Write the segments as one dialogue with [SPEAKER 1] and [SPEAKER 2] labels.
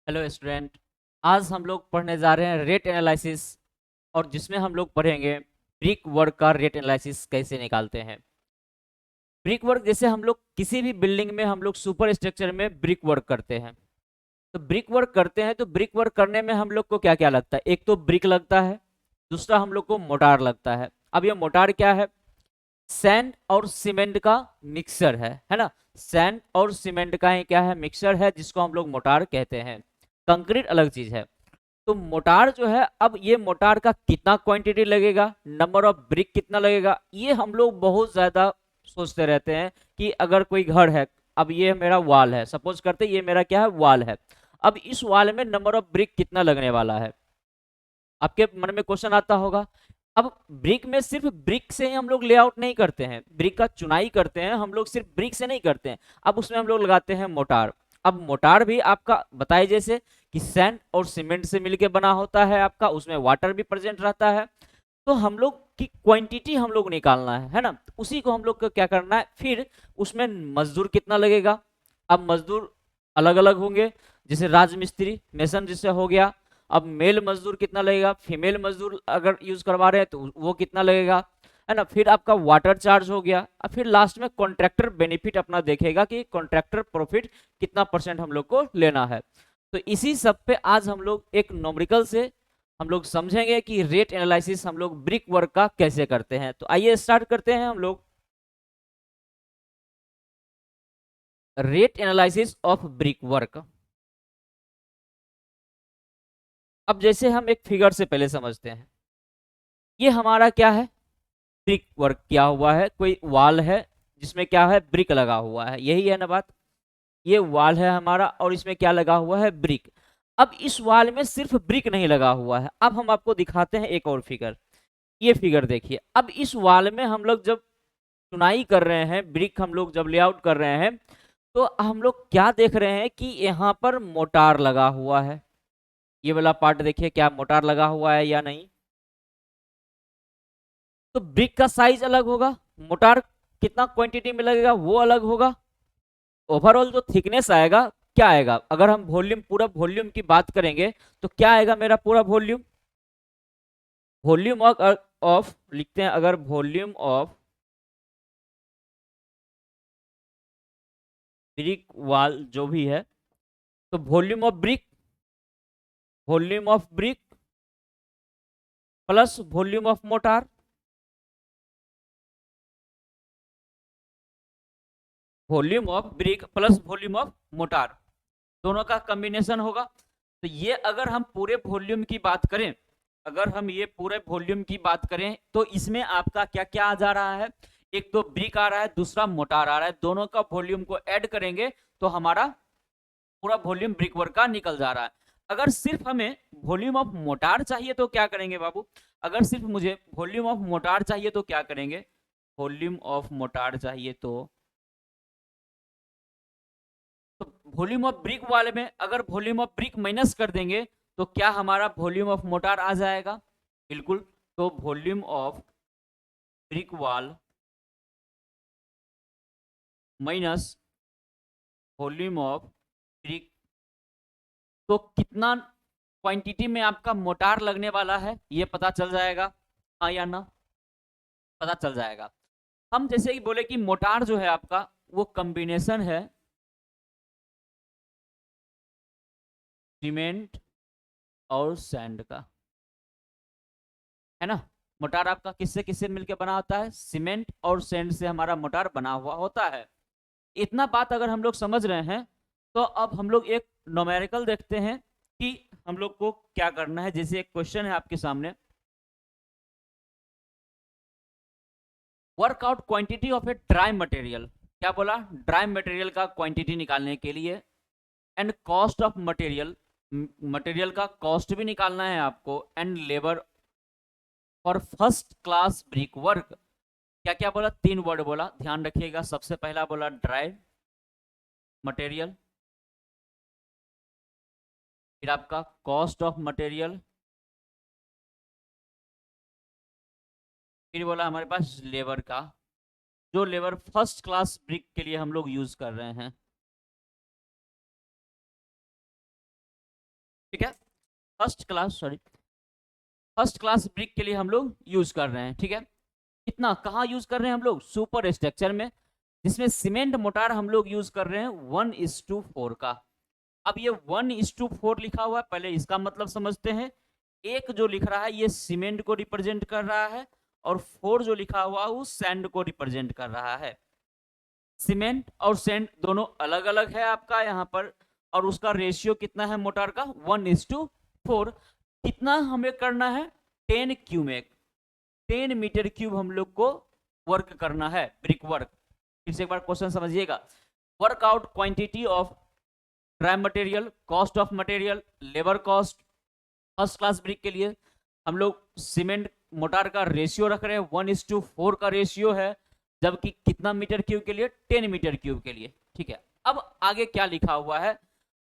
[SPEAKER 1] Hello student. आज हम लोग पढ़ने जा रहे हैं रेट एनालिसिस, और जिसमें हम लोग पढ़ेंगे ब्रिक वर्क का रेट एनालिसिस कैसे निकालते हैं। ब्रिक वर्क जैसे हम लोग किसी भी बिल्डिंग में हम लोग सुपर स्ट्रक्चर में ब्रिक वर्क करते हैं। तो ब्रिक वर्क करते हैं तो ब्रिक वर्क करने में हम लोग को क्या क्या लगता है। एक तो ब्रिक लगता है, दूसरा हम लोग को मोटार लगता है। अब ये मोटार क्या है? सैंड और सीमेंट का मिक्सर है ना। सैंड और सीमेंट का ही क्या है, मिक्सर है, जिसको हम लोग मोटार कहते हैं। कंक्रीट अलग चीज है। तो मोटार जो है, अब ये मोटार का कितना क्वांटिटी लगेगा, नंबर ऑफ ब्रिक कितना लगेगा, ये हम लोग बहुत ज्यादा सोचते रहते हैं कि अगर कोई घर है, अब ये मेरा वॉल है, सपोज करते ये मेरा क्या है, वॉल है। अब इस वॉल में नंबर ऑफ ब्रिक कितना लगने वाला है, आपके मन में क्वेश्चन आता होगा। अब ब्रिक में सिर्फ ब्रिक से ही हम लोग लेआउट नहीं करते हैं, ब्रिक का चुनाई करते हैं हम लोग, सिर्फ ब्रिक से नहीं करते हैं। अब उसमें हम लोग लगाते हैं मोटार। अब मोटार भी आपका बताए जैसे कि सैंड और सीमेंट से मिलके बना होता है आपका, उसमें वाटर भी प्रेजेंट रहता है। तो हम लोग की क्वांटिटी हम लोग निकालना है ना। उसी को हम लोग को क्या करना है, फिर उसमें मजदूर कितना लगेगा। अब मजदूर अलग अलग होंगे, जैसे राजमिस्त्री मेसन जिससे हो गया। अब मेल मजदूर कितना लगेगा, फीमेल मजदूर अगर यूज करवा रहे हैं तो वो कितना लगेगा, है ना। फिर आपका वाटर चार्ज हो गया। अब फिर लास्ट में कॉन्ट्रैक्टर बेनिफिट अपना देखेगा कि कॉन्ट्रैक्टर प्रॉफिट कितना परसेंट हम लोग को लेना है। तो इसी सब पे आज हम लोग एक न्यूमेरिकल से हम लोग समझेंगे कि रेट एनालिसिस हम लोग ब्रिक वर्क का कैसे करते हैं। तो आइए स्टार्ट करते हैं हम लोग rate analysis of brick work. अब जैसे हम एक फिगर से पहले समझते हैं, ये हमारा क्या है, ब्रिक वर्क किया हुआ है, कोई वॉल है जिसमें क्या है, ब्रिक लगा हुआ है, यही है ना बात। ये वॉल है हमारा और इसमें क्या लगा हुआ है, ब्रिक। अब इस वॉल में सिर्फ ब्रिक नहीं लगा हुआ है, अब हम आपको दिखाते हैं एक और फिगर। ये फिगर देखिए, अब इस वॉल में हम लोग जब चुनाई कर रहे हैं, ब्रिक हम लोग जब लेआउट कर रहे हैं, तो हम लोग क्या देख रहे हैं कि यहाँ पर मोटार लगा हुआ है। ये वाला पार्ट देखिए, क्या मोटार लगा हुआ है या नहीं। तो ब्रिक का साइज अलग होगा, मोटार कितना क्वांटिटी में लगेगा वो अलग होगा। ओवरऑल जो थिकनेस आएगा, क्या आएगा, अगर हम वॉल्यूम, पूरा वॉल्यूम की बात करेंगे तो क्या आएगा मेरा पूरा वॉल्यूम। वॉल्यूम ऑफ लिखते हैं, अगर वॉल्यूम ऑफ ब्रिक वॉल जो भी है, तो volume of brick, volume of brick plus volume of motor, volume of brick plus volume of motor, दोनों का कॉम्बिनेशन होगा। तो ये अगर हम पूरे वॉल्यूम की बात करें, अगर हम ये पूरे वॉल्यूम की बात करें तो इसमें आपका क्या क्या आ जा रहा है, एक तो ब्रिक आ रहा है, दूसरा मोटार आ रहा है, दोनों का वॉल्यूम को ऐड करेंगे तो हमारा पूरा वॉल्यूम ब्रिक वर्क का निकल जा रहा है। अगर सिर्फ हमें वॉल्यूम ऑफ मोटार चाहिए तो क्या करेंगे बाबू, अगर सिर्फ मुझे वॉल्यूम ऑफ मोटार चाहिए तो क्या करेंगे, वॉल्यूम ऑफ मोटार चाहिए तो वॉल्यूम ऑफ ब्रिक वाले में अगर वॉल्यूम ऑफ ब्रिक माइनस कर देंगे तो क्या हमारा वॉल्यूम ऑफ मोटार आ जाएगा, बिल्कुल। तो volume of brick wall minus volume of brick, तो कितना क्वांटिटी में आपका मोटार लगने वाला है ये पता चल जाएगा, हाँ या ना, पता चल जाएगा। हम जैसे कि बोले कि मोटार जो है आपका वो कॉम्बिनेशन है सीमेंट और सैंड का, है ना। मोटार आपका किससे किससे मिलकर बना होता है, सीमेंट और सैंड से हमारा मोटार बना हुआ होता है। इतना बात अगर हम लोग समझ रहे हैं, तो अब हम लोग एक न्यूमेरिकल देखते हैं कि हम लोग को क्या करना है। जैसे एक क्वेश्चन है आपके सामने, workout quantity of a dry material, क्या बोला, ड्राई मटेरियल का क्वांटिटी निकालने के लिए, and cost of material, material का कॉस्ट भी निकालना है आपको, and labour for first class brick work. क्या क्या बोला, तीन वर्ड बोला, ध्यान रखिएगा। सबसे पहला बोला ड्राई मटेरियल, फिर आपका कॉस्ट ऑफ मटेरियल, फिर बोला हमारे पास लेबर का, जो लेबर फर्स्ट क्लास ब्रिक के लिए हम लोग यूज कर रहे हैं। ठीक है। फर्स्ट क्लास ब्रिक के लिए हम लोग यूज कर रहे हैं। ठीक है, कितना कहाँ यूज कर रहे हैं हम लोग? सुपर स्ट्रक्चर में, जिसमें सीमेंट मोटार हम लोग यूज कर रहे हैं 1:4 का। अब ये 1:4 लिखा हुआ है, पहले इसका मतलब समझते हैं। एक जो लिख रहा है ये सीमेंट को रिप्रेजेंट कर रहा है, और 4 जो लिखा हुआ है वो सैंड को रिप्रेजेंट कर रहा है। सीमेंट और सैंड दोनों अलग अलग है आपका यहाँ पर, और उसका रेशियो कितना है मोटार का? 1:4। कितना हमें करना है? 10 क्यूमेक, 10 मीटर क्यूब हम लोग को वर्क करना है, ब्रिक वर्क। फिर से एक बार क्वेश्चन समझिएगा। Work out quantity of dry material, cost of material, labour cost. First class brick के लिए हम लोग सीमेंट मोटार का रेशियो रख रहे हैं 1:4 का रेशियो है, जबकि कितना मीटर क्यूब के लिए? 10 मीटर क्यूब के लिए। ठीक है, अब आगे क्या लिखा हुआ है?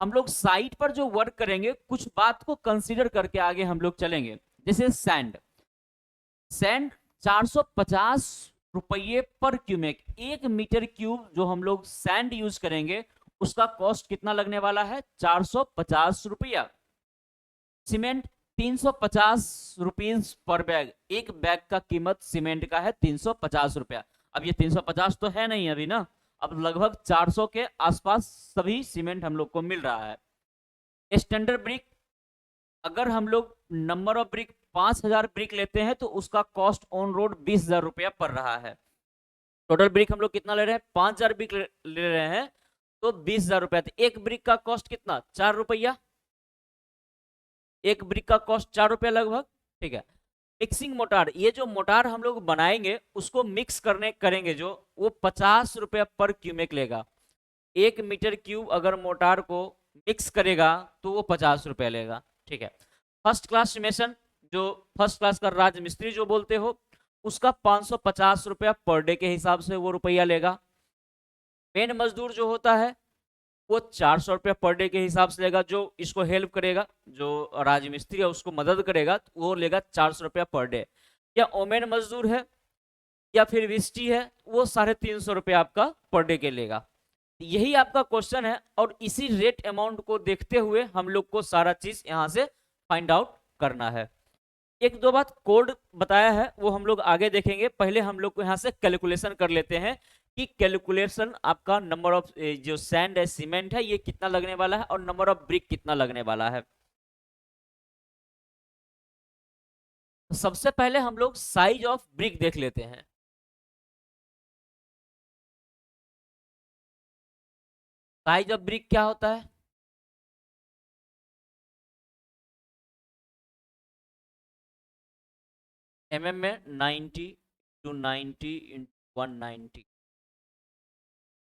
[SPEAKER 1] हम लोग साइट पर जो वर्क करेंगे कुछ बात को कंसीडर करके आगे हम लोग चलेंगे। जैसे सैंड, सैंड 450 रुपये पर क्यूमेक, 1 मीटर क्यूब जो हम लोग सैंड यूज करेंगे उसका कॉस्ट कितना लगने वाला है? 450 रुपया। सीमेंट 350 रुपीज पर बैग, एक बैग का कीमत सीमेंट का है 350 रुपया। अब ये 350 तो है नहीं अभी ना, अब लगभग 400 के आसपास सभी सीमेंट हम लोग को मिल रहा है। स्टैंडर्ड ब्रिक, अगर हम लोग नंबर ऑफ ब्रिक 5000 ब्रिक लेते हैं तो उसका कॉस्ट ऑन रोड 20,000 रुपया पड़ रहा है। टोटल ब्रिक हम लोग कितना ले रहे हैं? 5000 ब्रिक ले रहे हैं तो 20,000 रुपया। तो एक ब्रिक का कॉस्ट कितना? 4 रुपया। एक ब्रिक का कॉस्ट 4 रुपया लगभग। ठीक है, मिक्सिंग मोटार, ये जो मोटार हम लोग बनाएंगे उसको मिक्स करेंगे जो, वो 50 रुपया पर क्यूमेक लेगा। 1 मीटर क्यूब अगर मोटार को मिक्स करेगा तो वो 50 रुपया लेगा। ठीक है, फर्स्ट क्लास मेसन, जो फर्स्ट क्लास का राज मिस्त्री जो बोलते हो, उसका 550 रुपया पर डे के हिसाब से वो रुपया लेगा। मेन मजदूर जो होता है वो 400 रुपया पर डे के हिसाब से लेगा, जो इसको हेल्प करेगा, जो राजमिस्त्री है उसको मदद करेगा वो लेगा 400 रुपया पर डे। या ओमेन मजदूर है या फिर विस्टी है, वो 350 रुपया आपका पर डे के लेगा। यही आपका क्वेश्चन है, और इसी रेट अमाउंट को देखते हुए हम लोग को सारा चीज यहाँ से फाइंड आउट करना है। एक दो बात कोड बताया है वो हम लोग आगे देखेंगे, पहले हम लोग को यहाँ से कैलकुलेशन कर लेते हैं कि कैलकुलेशन आपका नंबर ऑफ जो सैंड है, सीमेंट है, ये कितना लगने वाला है, और नंबर ऑफ ब्रिक कितना लगने वाला है। तो सबसे पहले हम लोग साइज ऑफ ब्रिक देख लेते हैं। साइज ऑफ ब्रिक क्या होता है? एमएम में 90 to 90 into 190,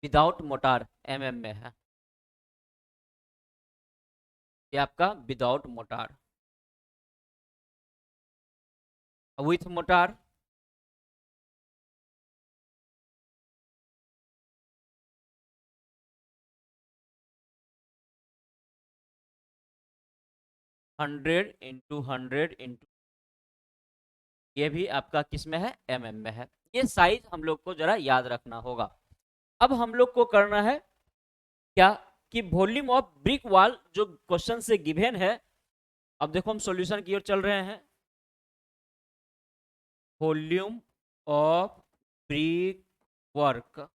[SPEAKER 1] without mortar MM में है ये आपका, without mortar. With mortar 100 into 100 into, ये भी आपका किस में है? एमएम में है। ये साइज हम लोग को जरा याद रखना होगा। अब हम लोग को करना है क्या कि वॉल्यूम ऑफ ब्रिक वॉल जो क्वेश्चन से गिवन है, अब देखो हम सॉल्यूशन की ओर चल रहे हैं। Volume of brick work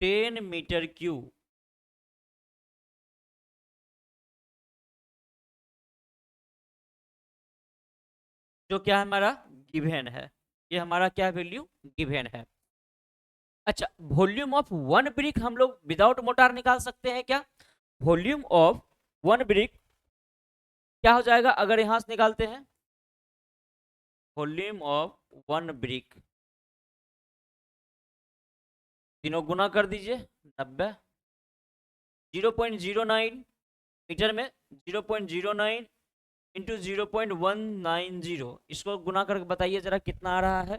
[SPEAKER 1] 10 metre cube, जो क्या हमारा गिवन है, ये हमारा क्या वैल्यू गिवन है। अच्छा, वॉल्यूम ऑफ वन ब्रिक हम लोग विदाउट मोटार निकाल सकते हैं क्या? वॉल्यूम ऑफ वन ब्रिक क्या हो जाएगा अगर यहां से निकालते हैं? वॉल्यूम ऑफ वन ब्रिक, तीनों गुना कर दीजिए, 90, 0.09 मीटर में 0.09 इंटू 0.190, इसको गुना करके बताइए जरा कितना आ रहा है।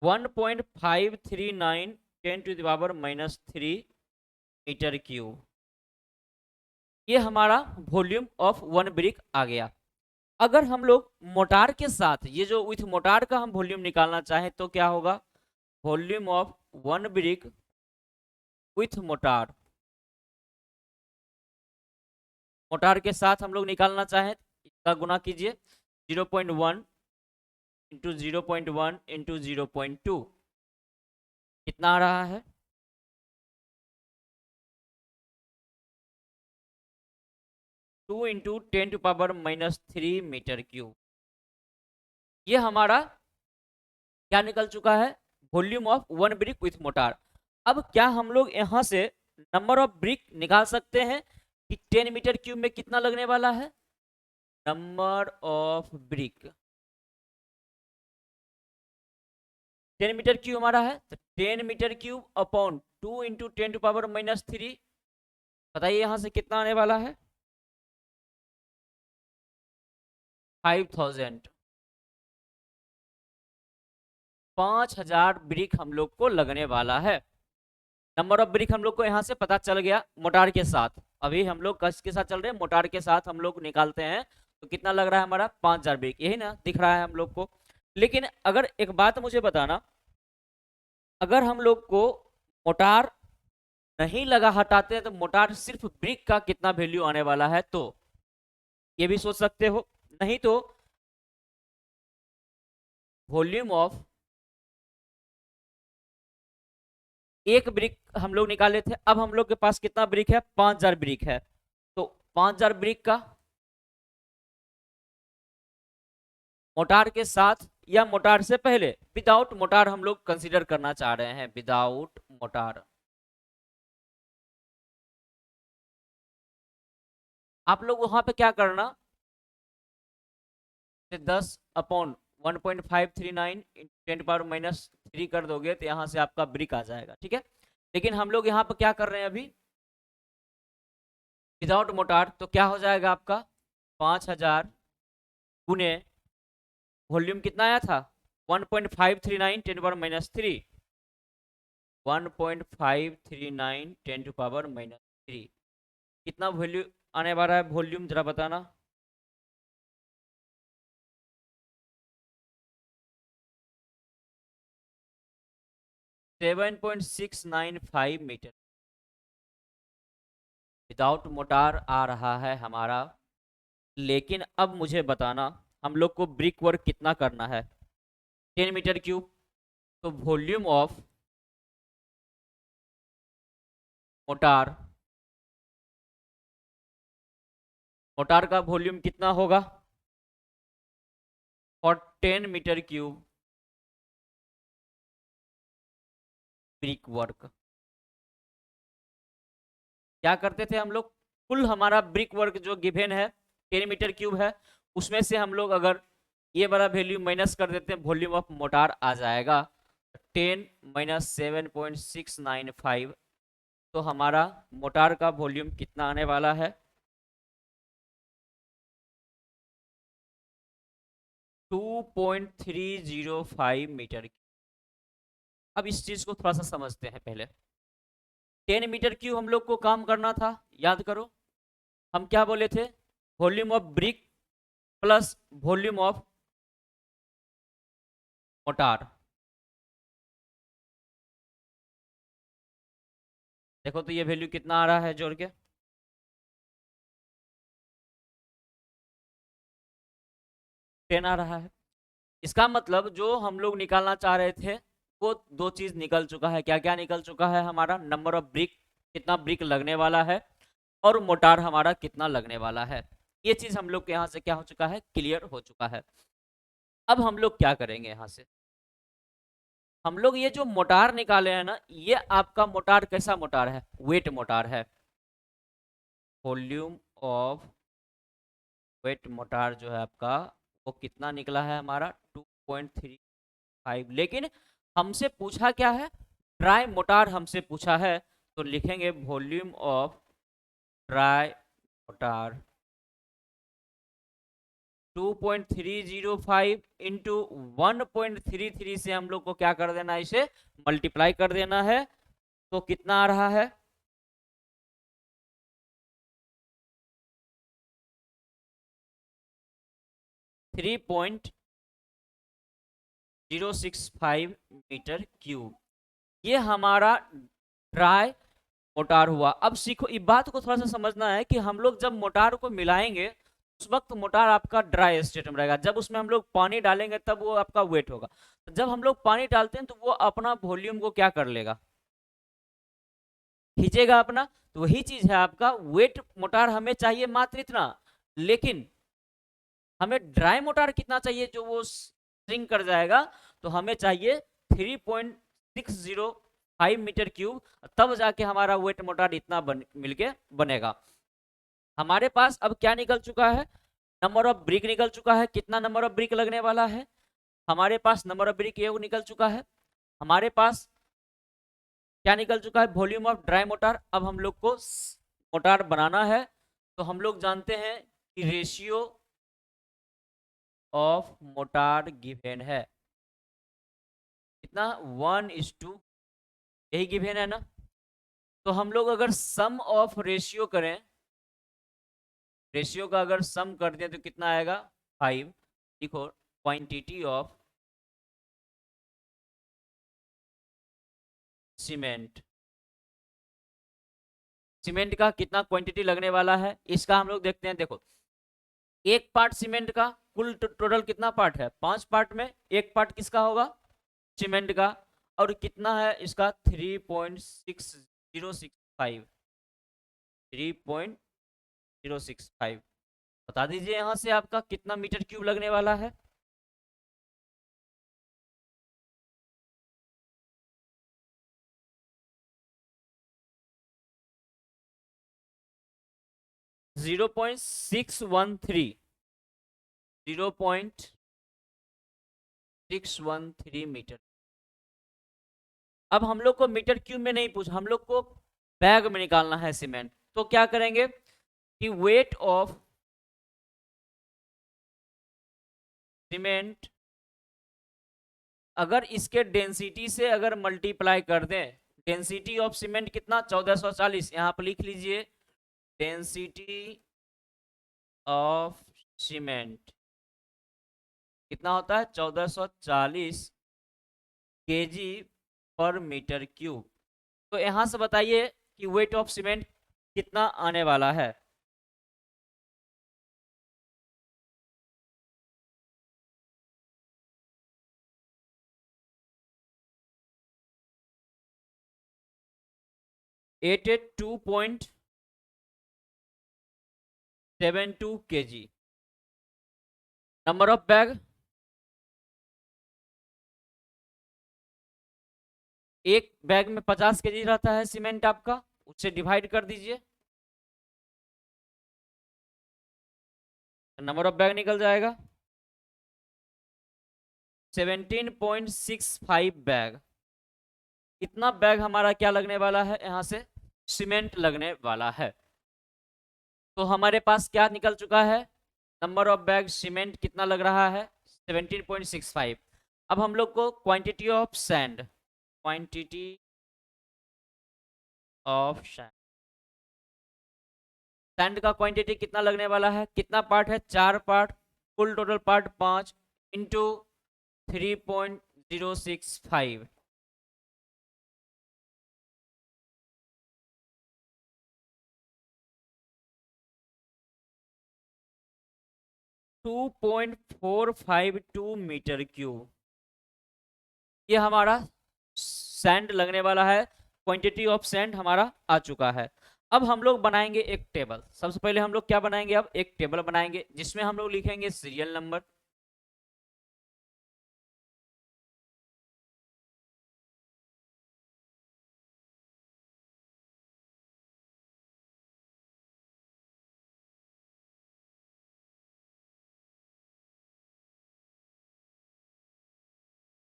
[SPEAKER 1] 1.539 10⁻³ मीटर क्यूब, ये हमारा वॉल्यूम ऑफ वन ब्रिक आ गया। अगर हम लोग मोटार के साथ ये जो विथ मोटार का हम वॉल्यूम निकालना चाहें तो क्या होगा, volume of one brick with motor, motor के साथ हम लोग निकालना चाहें इसका गुना कीजिए 0.1 इंटू 0.1 इंटू 0.2 कितना आ रहा है, 2 इंटू 10⁻³ मीटर क्यूब। ये हमारा क्या निकल चुका है, volume of one brick with motor. अब क्या हम लोग यहां से नंबर ऑफ ब्रिक निकाल सकते हैं कि 10 मीटर क्यूब में कितना लगने वाला है, number of brick 10 metre cube हमारा है, तो 10 मीटर क्यूब अपॉन 2 इंटू 10⁻³ बताइए यहां से कितना आने वाला है, 5000, 5000 ब्रिक हम लोग को लगने वाला है। नंबर ऑफ ब्रिक हम लोग को यहाँ से पता चल गया मोटार के साथ। अभी हम लोग किसके साथ चल रहे हैं, मोटार के साथ हम लोग निकालते हैं तो कितना लग रहा है हमारा 5000 ब्रिक, यही ना दिख रहा है हम लोग को। लेकिन अगर एक बात मुझे बताना, अगर हम लोग को मोटार नहीं लगा हटाते हैं तो मोटार सिर्फ ब्रिक का कितना वैल्यू आने वाला है, तो ये भी सोच सकते हो। नहीं तो वॉल्यूम ऑफ एक ब्रिक हम लोग निकाले थे, अब हम लोग के पास कितना ब्रिक है, 5000 ब्रिक है, तो 5000 ब्रिक का मोटार के साथ या मोटार से पहले, विदाउट मोटार हम लोग कंसीडर करना चाह रहे हैं, विदाउट मोटार। आप लोग वहां पे क्या करना, 10/1.539 × 10⁻³ कर दोगे तो यहां से आपका ब्रिक आ जाएगा, ठीक है। लेकिन हम लोग यहाँ पे क्या कर रहे हैं अभी, विदाउट मोटार, तो क्या हो जाएगा आपका 5000 गुने वॉल्यूम कितना आया था 1.539 10⁻³ 1.539 10⁻³ कितना वैल्यू आने वाला है वॉल्यूम, जरा बताना। 7.695 मीटर विदाउट मोटार आ रहा है हमारा। लेकिन अब मुझे बताना हम लोग को ब्रिक वर्क कितना करना है, 10 मीटर क्यूब, तो वॉल्यूम ऑफ मोटार, मोटार का वॉल्यूम कितना होगा और 10 मीटर क्यूब ब्रिक वर्क। क्या करते थे हम लोग, कुल हमारा ब्रिक वर्क जो गिवन है 10 मीटर क्यूब है, उसमें से हम लोग अगर ये वाला वैल्यू माइनस कर देते हैं, वॉल्यूम ऑफ मोटार आ जाएगा 10 - 7.695, तो हमारा मोटार का वॉल्यूम कितना आने वाला है 2.305 मीटर। अब इस चीज को थोड़ा सा समझते हैं पहले। 10 मीटर क्यूब हम लोग को काम करना था, याद करो हम क्या बोले थे, volume of brick plus volume of motor. देखो तो ये वैल्यू कितना आ रहा है जोड़ के, 10 आ रहा है। इसका मतलब जो हम लोग निकालना चाह रहे थे वो दो चीज निकल चुका है। क्या क्या निकल चुका है, हमारा नंबर ऑफ ब्रिक, कितना ब्रिक लगने वाला है, और मोटार हमारा कितना लगने वाला है। ये चीज हम लोग के यहाँ से क्या हो चुका है, क्लियर हो चुका है। अब हम लोग क्या करेंगे, यहाँ से हम लोग ये जो मोटार निकाले हैं ना, ये आपका मोटार कैसा मोटार है, वेट मोटार है। वॉल्यूम ऑफ वेट मोटार जो है आपका वो कितना निकला है हमारा 2.35। लेकिन हमसे पूछा क्या है, ड्राई मोटार हमसे पूछा है, तो लिखेंगे volume of dry motor 2.305 into 1.33 से हम लोग को क्या कर देना है, इसे मल्टीप्लाई कर देना है, तो कितना आ रहा है 3.065 मीटर क्यूब। ये हमारा ड्राई मोटार हुआ। अब सीखो, इस बात को थोड़ा सा समझना है कि हम लोग जब मोटार को मिलाएंगे उस वक्त मोटार आपका ड्राई स्टेट में रहेगा, जब उसमें हम लोग पानी डालेंगे तब वो आपका वेट होगा। तो जब हम लोग पानी डालते हैं तो वो अपना वॉल्यूम को क्या कर लेगा, खींचेगा अपना। तो वही चीज है आपका वेट मोटार हमें चाहिए मात्र इतना, लेकिन हमें ड्राई मोटार कितना चाहिए जो वो स्ट्रिंग कर जाएगा, तो हमें चाहिए 3.605 मीटर क्यूब, तब जाके हमारा वेट मोटार इतना मिलके बनेगा। हमारे पास अब क्या निकल चुका है, नंबर ऑफ ब्रिक निकल चुका है। कितना नंबर ऑफ ब्रिक लगने वाला है हमारे पास, नंबर ऑफ ब्रिक ये निकल चुका है। हमारे पास क्या निकल चुका है, वॉल्यूम ऑफ ड्राई मोटार। अब हम लोग को मोटार बनाना है, तो हम लोग जानते हैं कि रेशियो ऑफ मोटार गिवन है कितना, 1:, यही गिवन है ना। तो हम लोग अगर सम ऑफ रेशियो करें, रेशियो का अगर सम कर दें तो कितना आएगा 5। देखो क्वांटिटी ऑफ सीमेंट, सीमेंट का कितना क्वांटिटी लगने वाला है इसका हम लोग देखते हैं। देखो एक पार्ट सीमेंट का, कुल टोटल कितना पार्ट है, 5 पार्ट में एक पार्ट किसका होगा, सीमेंट का। और कितना है इसका 3.6065, 3.065। बता दीजिए यहाँ से आपका कितना मीटर क्यूब लगने वाला है। 0.613, 0.613 मीटर। अब हम लोग को मीटर क्यूब में नहीं पूछ, हम लोग को बैग में निकालना है सीमेंट। तो क्या करेंगे कि वेट ऑफ सीमेंट अगर इसके डेंसिटी से अगर मल्टीप्लाई कर दें, डेंसिटी ऑफ सीमेंट कितना 1440, यहाँ पर लिख लीजिए डेंसिटी ऑफ सीमेंट कितना होता है 1440 केजी पर मीटर क्यूब। तो यहां से बताइए कि वेट ऑफ सीमेंट कितना आने वाला है। At 2.72 KG. Number of bag, एक बैग में 50 केजी रहता है सीमेंट आपका, उससे डिवाइड कर दीजिए, नंबर ऑफ बैग निकल जाएगा 17.65 बैग। इतना बैग हमारा क्या लगने वाला है, यहाँ से सीमेंट लगने वाला है। तो हमारे पास क्या निकल चुका है, नंबर ऑफ बैग सीमेंट कितना लग रहा है 17.65। अब हम लोग को quantity of sand, quantity of sand का क्वांटिटी कितना लगने वाला है, कितना पार्ट है 4 पार्ट, कुल total part 5 into 3.065। 2.452 metre cube ये हमारा सैंड लगने वाला है। क्वांटिटी ऑफ सैंड हमारा आ चुका है। अब हम लोग बनाएंगे एक टेबल। सबसे पहले हम लोग क्या बनाएंगे, अब एक टेबल बनाएंगे जिसमें हम लोग लिखेंगे सीरियल नंबर,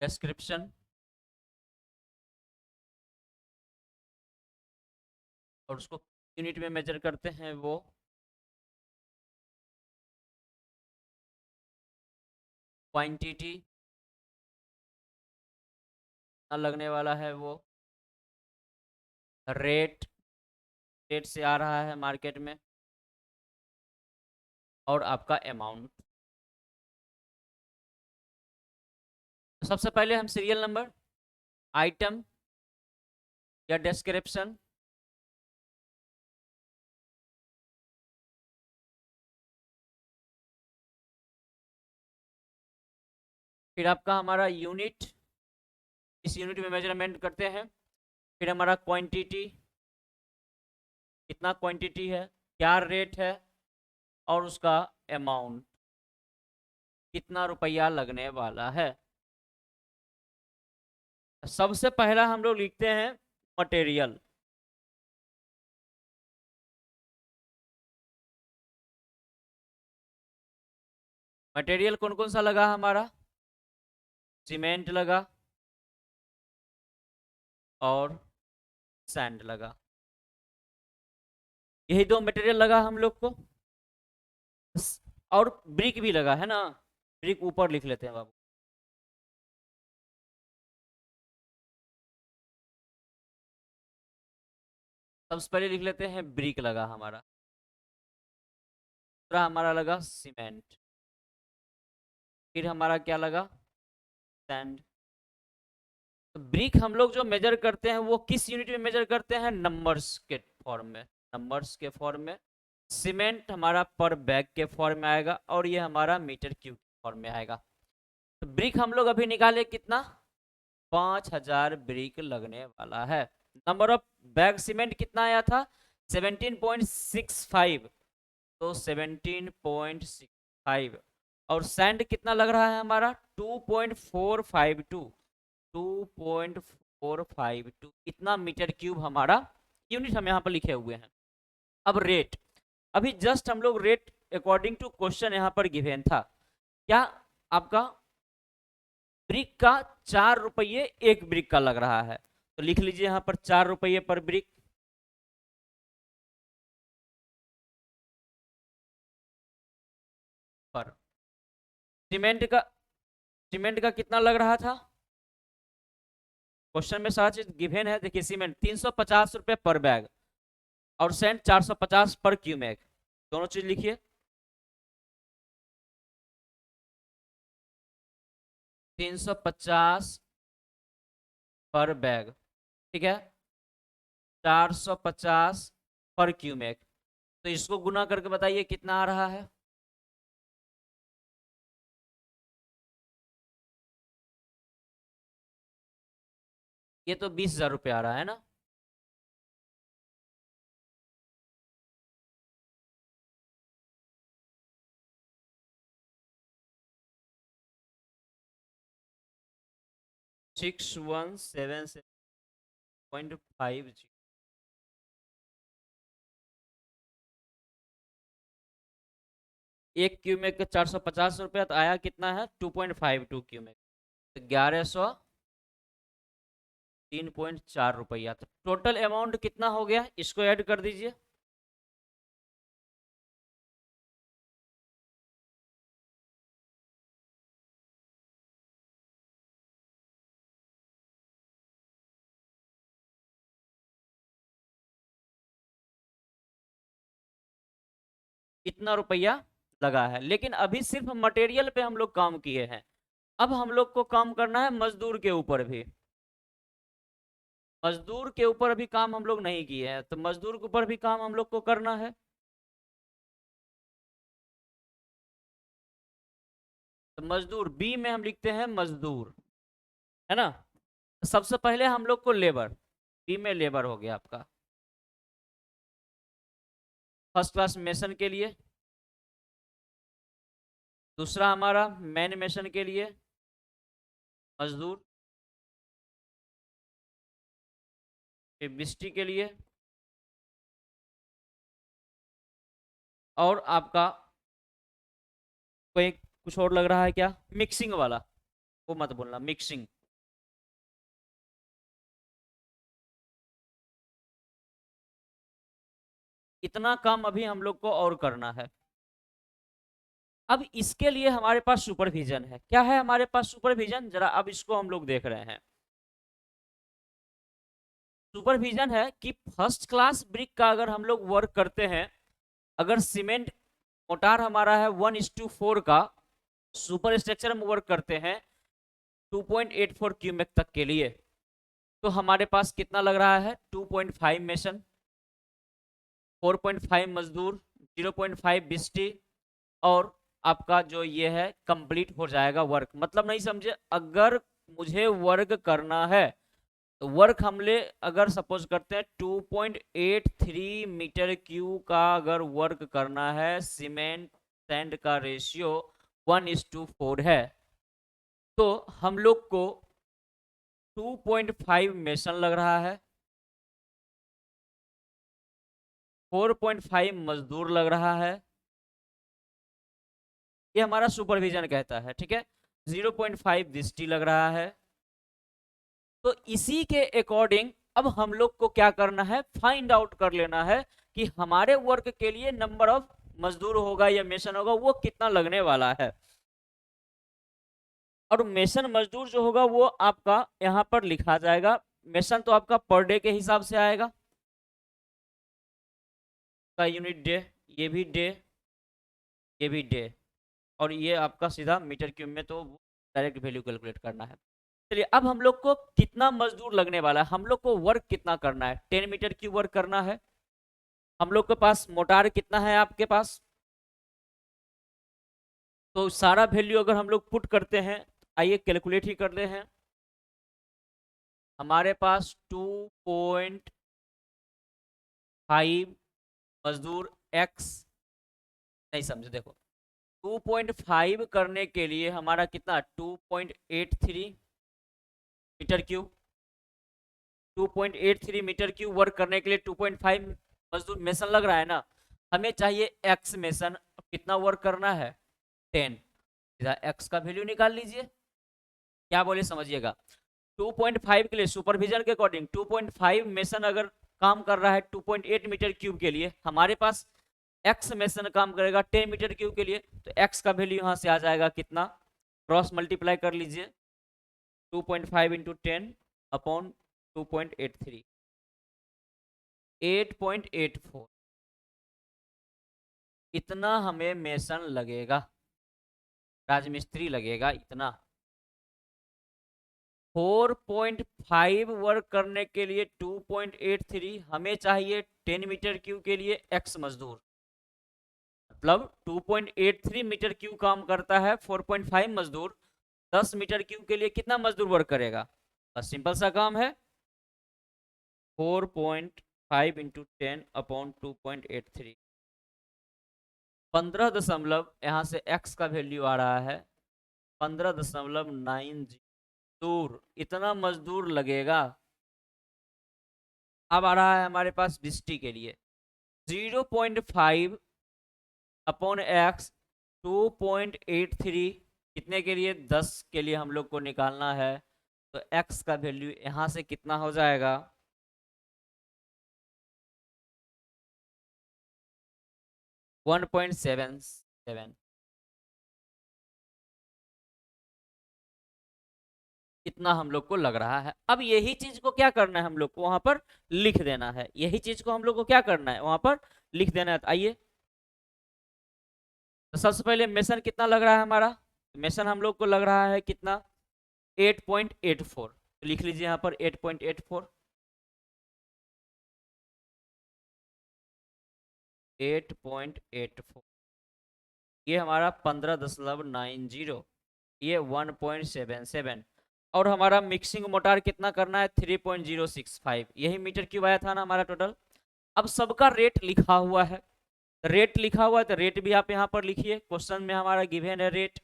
[SPEAKER 1] डिस्क्रिप्शन, और उसको यूनिट में मेजर करते हैं वो, क्वांटिटी लगने वाला है वो, रेट, रेट से आ रहा है मार्केट में, और आपका अमाउंट। तो सबसे पहले हम सीरियल नंबर, आइटम या डिस्क्रिप्शन, फिर आपका हमारा यूनिट, इस यूनिट में मेजरमेंट करते हैं, फिर हमारा क्वांटिटी, कितना क्वांटिटी है, क्या रेट है, और उसका अमाउंट, कितना रुपया लगने वाला है। सबसे पहला हम लोग लिखते हैं मटेरियल। मटेरियल कौन कौन सा लगा हमारा, सीमेंट लगा और सैंड लगा, यही दो मटेरियल लगा हम लोग को। और ब्रिक भी लगा है ना, ब्रिक ऊपर लिख लेते हैं बाबू। सबसे पहले लिख लेते हैं ब्रिक लगा हमारा, दूसरा हमारा लगा सीमेंट, फिर हमारा क्या लगा, सैंड। तो ब्रिक हम लोग जो मेजर करते हैं वो किस यूनिट में मेजर करते हैं, नंबर्स के फॉर्म में, नंबर्स के फॉर्म में। सीमेंट हमारा पर बैग के फॉर्म में आएगा और ये हमारा मीटर क्यूब के फॉर्म में आएगा। तो ब्रिक हम लोग अभी निकाले कितना, 5000 ब्रिक लगने वाला है। नंबर ऑफ बैग सीमेंट कितना आया था, 17.65, तो 17.65। और सैंड कितना लग रहा है हमारा, 2.452, 2.452, इतना मीटर क्यूब हमारा यूनिट हम यहाँ पर लिखे हुए हैं। अब रेट, अभी जस्ट हम लोग रेट अकॉर्डिंग टू क्वेश्चन यहाँ पर गिवन था, क्या आपका ब्रिक का 4 रुपये एक ब्रिक का लग रहा है, तो लिख लीजिए यहाँ पर 4 रुपये पर ब्रिक। पर सीमेंट का, सीमेंट का कितना लग रहा था, क्वेश्चन में सारा चीज गिवन है, देखिए सीमेंट 350 रुपए पर बैग और सैंड 450 पर क्यूमेक, दोनों चीज लिखिए। 350 पर बैग, ठीक है, 450 पर क्यूमेक, तो इसको गुना करके बताइए कितना आ रहा है। ये तो 20,000 रुपये आ रहा है ना। सिक्स वन सेवन 0.50, एक क्यूमेक का 450 रुपया, तो आया कितना है 2.52 क्यूमेक, तो 1103.4 रुपया। तो टोटल अमाउंट कितना हो गया, इसको ऐड कर दीजिए। इतना रुपया लगा है, लेकिन अभी सिर्फ मटेरियल पे हम लोग काम किए हैं। अब हम लोग को काम करना है मजदूर के ऊपर भी। मजदूर के ऊपर अभी काम हम लोग नहीं किए हैं, तो मजदूर के ऊपर भी काम हम लोग को करना है। तो मजदूर बी में हम लिखते हैं मजदूर, है ना। तो सबसे पहले हम लोग को लेबर, बी में लेबर हो गया आपका। फर्स्ट क्लास मेसन के लिए, दूसरा हमारा मैन मेसन के लिए मजदूर, फिर बिस्टी के लिए, और आपका कोई कुछ और लग रहा है क्या, मिक्सिंग वाला, वो मत बोलना, मिक्सिंग। इतना काम अभी हम लोग को और करना है। अब इसके लिए हमारे पास सुपरविजन है, क्या है हमारे पास सुपरविजन, जरा अब इसको हम लोग देख रहे हैं। सुपरविजन है कि फर्स्ट क्लास ब्रिक का अगर हम लोग वर्क करते हैं, अगर सीमेंट मोटार हमारा है 1:4 का, सुपर स्ट्रक्चर में वर्क करते हैं, 2.84 क्यूमेक तक के लिए, तो हमारे पास कितना लग रहा है, 2.5 मेसन, 4.5 मजदूर, 0.5 बिस्टी, और आपका जो ये है कंप्लीट हो जाएगा वर्क। मतलब नहीं समझे, अगर मुझे वर्क करना है तो वर्क हम ले, अगर सपोज करते हैं 2.83 मीटर क्यू का अगर वर्क करना है, सीमेंट सैंड का रेशियो 1:4 है, तो हम लोग को 2.5 मेसन लग रहा है, 4.5 मजदूर लग रहा है, ये हमारा सुपरविजन कहता है, ठीक है, 0.5 विस्टी लग रहा है। तो इसी के अकॉर्डिंग अब हम लोग को क्या करना है, फाइंड आउट कर लेना है कि हमारे वर्क के लिए नंबर ऑफ मजदूर होगा या मेसन होगा वो कितना लगने वाला है। और मेसन मजदूर जो होगा वो आपका यहाँ पर लिखा जाएगा। मेसन तो आपका पर डे के हिसाब से आएगा, का यूनिट डे, ये भी डे, ये भी डे, और ये आपका सीधा मीटर क्यूब में, तो डायरेक्ट वैल्यू कैलकुलेट करना है। चलिए अब हम लोग को कितना मजदूर लगने वाला है, हम लोग को वर्क कितना करना है, 10 मीटर क्यूब वर्क करना है। हम लोग के पास मोटार कितना है आपके पास, तो सारा वैल्यू अगर हम लोग पुट करते हैं, आइए कैलकुलेट ही करते हैं। हमारे पास 2.5 मजदूर एक्स, नहीं समझे, देखो 2.5 करने के लिए हमारा कितना, 2.83 metre cube, 2.83 metre cube work करने के लिए 2.5 मजदूर मेसन लग रहा है ना। हमें चाहिए एक्स मेसन, कितना वर्क करना है, 10, एक्स का वैल्यू निकाल लीजिए। क्या बोले समझिएगा, 2.5 के लिए सुपरविजन के अकॉर्डिंग 2.5 मेसन अगर काम कर रहा है 2.8 मीटर क्यूब के लिए, हमारे पास एक्स मेसन काम करेगा 10 मीटर क्यूब के लिए, तो एक्स का वैल्यू यहां से आ जाएगा कितना, क्रॉस मल्टीप्लाई कर लीजिए, 2.5 इंटू 10 अपॉन 2.83, 8.84, इतना हमें मेसन लगेगा, राजमिस्त्री लगेगा इतना। 4.5 वर्क करने के लिए 2.83, हमें चाहिए 10 मीटर क्यूब के लिए एक्स मजदूर, मतलब 2.83 मीटर क्यूब काम करता है, 4.5 मजदूर 10 मीटर क्यूब के लिए कितना मजदूर वर्क करेगा, बस सिंपल सा काम है, 4.5 इंटू 10 अपॉन 2.83, 15 यहाँ से x का वैल्यू आ रहा है 15.90 दूर, इतना मजदूर लगेगा। अब आ रहा है हमारे पास बिस्टी के लिए 0.5 अपॉन एक्स, 2.83, कितने के लिए, 10 के लिए हम लोग को निकालना है, तो x का वैल्यू यहां से कितना हो जाएगा, 1.77, इतना हम लोग को लग रहा है। अब यही चीज को क्या करना है, हम लोग को वहां पर लिख देना है, यही चीज को हम लोग को क्या करना है, वहां पर लिख देना है। तो आइए, तो सबसे पहले मेसन कितना लग रहा है हमारा, मेसन हम लोग को लग रहा है कितना, 8.84, तो लिख लीजिए यहाँ पर 8.84, 8.84, ये हमारा 15.90, ये 1.77, और हमारा मिक्सिंग मोटार कितना करना है, 3.065, यही मीटर क्यूब आया था ना हमारा टोटल। अब सबका रेट लिखा हुआ है, रेट लिखा हुआ है तो रेट भी आप यहाँ पर लिखिए, क्वेश्चन में हमारा गिवन है रेट।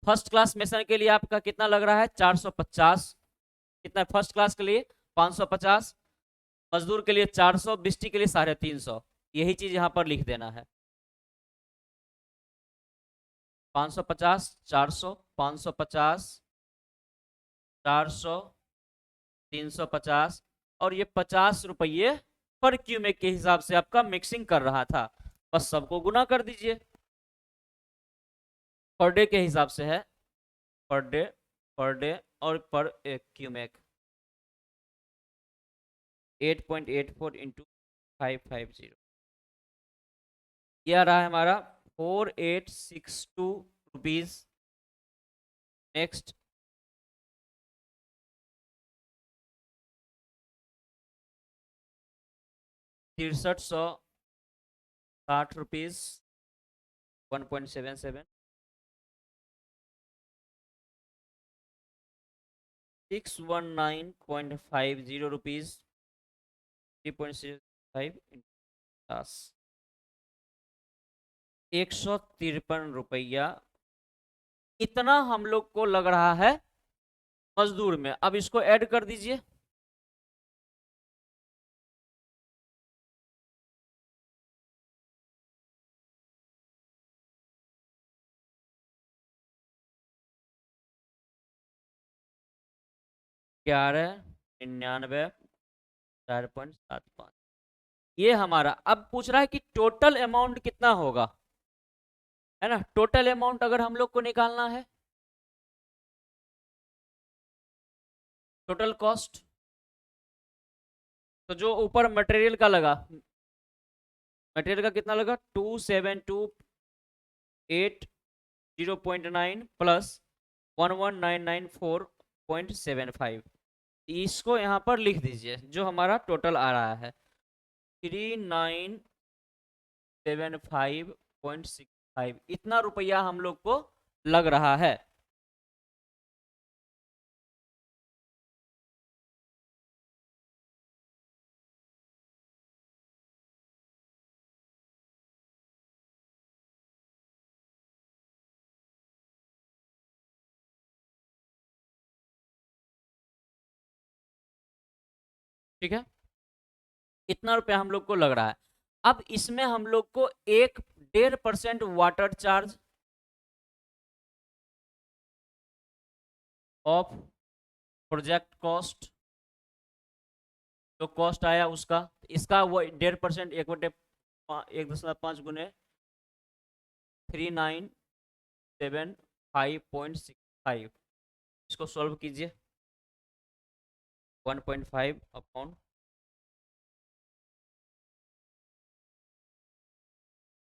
[SPEAKER 1] फर्स्ट क्लास मेसन के लिए आपका कितना लग रहा है, 450, कितना फर्स्ट क्लास के लिए 550, मजदूर के लिए 400, बिस्टी के लिए 350, यही चीज यहाँ पर लिख देना है, 550, 400, 550, 400, 350, और ये 50 रुपये पर क्यूमेक के हिसाब से आपका मिक्सिंग कर रहा था, बस सबको गुना कर दीजिए, पर डे के हिसाब से है, पर डे, पर डे और पर क्यूमेक, 8.84 इंटू 550, ये आ रहा है हमारा 4862 रुपीज नेक्स्ट, ₹6360 1.77, 619.50 3.05 10, ₹153 इतना हम लोग को लग रहा है मजदूर में। अब इसको ऐड कर दीजिए। ग्यारह 99 4.75, ये हमारा। अब पूछ रहा है कि टोटल अमाउंट कितना होगा, है ना। टोटल अमाउंट अगर हम लोग को निकालना है, टोटल कॉस्ट, तो जो ऊपर मटेरियल का लगा, मटेरियल का कितना लगा 2728 प्लस 11994.75, इसको यहाँ पर लिख दीजिए जो हमारा टोटल आ रहा है 3975.65, इतना रुपया हम लोग को लग रहा है। ठीक है, इतना रुपया हम लोग को लग रहा है। अब इसमें हम लोग को 1.5% water charge of project cost, जो कॉस्ट आया उसका, इसका वो 1.5%, 1.5 गुने 3975.65, इसको सॉल्व कीजिए। 1.5 अपॉन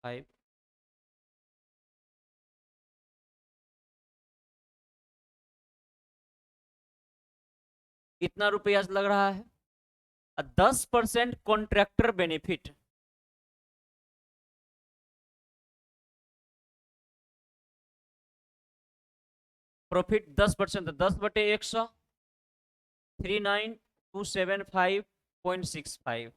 [SPEAKER 1] 5, इतना रुपया लग रहा है। 10% कॉन्ट्रैक्टर बेनिफिट, प्रॉफिट 10%, 10/100 39275.65,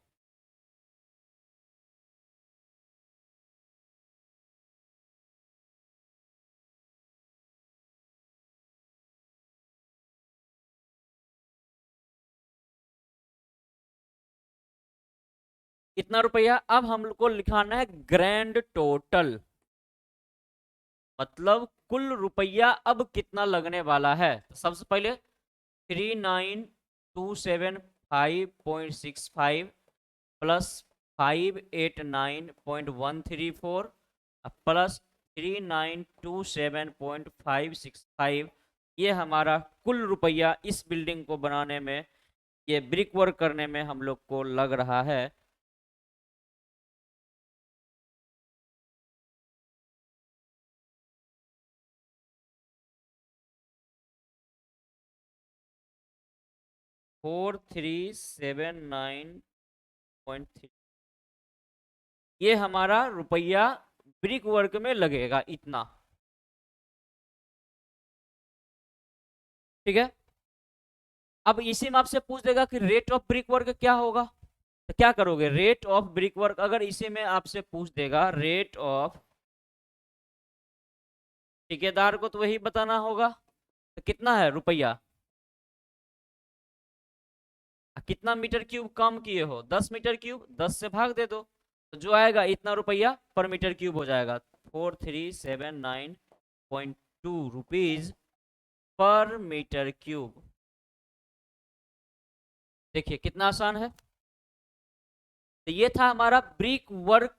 [SPEAKER 1] इतना रुपया। अब हम लोग को लिखाना है ग्रैंड टोटल, मतलब कुल रुपया अब कितना लगने वाला है। तो सबसे पहले 39,275.65 प्लस 589.134 प्लस 3927.565, ये हमारा कुल रुपया इस बिल्डिंग को बनाने में, ये ब्रिक वर्क करने में हम लोग को लग रहा है। $4379.3, ये हमारा रुपया ब्रिक वर्क में लगेगा इतना। ठीक है, अब इसी में आपसे पूछ देगा कि रेट ऑफ ब्रिक वर्क क्या होगा, तो क्या करोगे। रेट ऑफ ब्रिक वर्क अगर इसी में आपसे पूछ देगा, रेट ऑफ, ठेकेदार को तो वही बताना होगा, तो कितना है रुपया, कितना मीटर क्यूब काम किए हो, 10 मीटर क्यूब, 10 से भाग दे दो, तो जो आएगा इतना रुपया पर मीटर क्यूब हो जाएगा, 4379.2 रुपीज पर मीटर क्यूब। देखिए कितना आसान है। तो ये था हमारा ब्रिक वर्क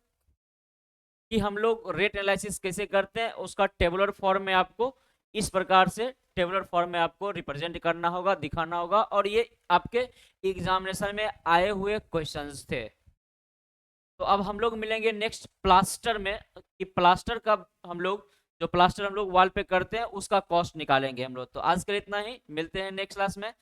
[SPEAKER 1] कि हम लोग रेट एनालिसिस कैसे करते हैं, उसका टेबुलर फॉर्म में आपको इस प्रकार से टेबुलर फॉर्म में आपको रिप्रेजेंट करना होगा, दिखाना होगा, और ये आपके एग्जामिनेशन में आए हुए क्वेश्चंस थे। तो अब हम लोग मिलेंगे नेक्स्ट प्लास्टर में, कि प्लास्टर का हम लोग जो प्लास्टर हम लोग वॉल पे करते हैं उसका कॉस्ट निकालेंगे हम लोग। तो आज के लिए इतना ही, मिलते हैं नेक्स्ट क्लास में।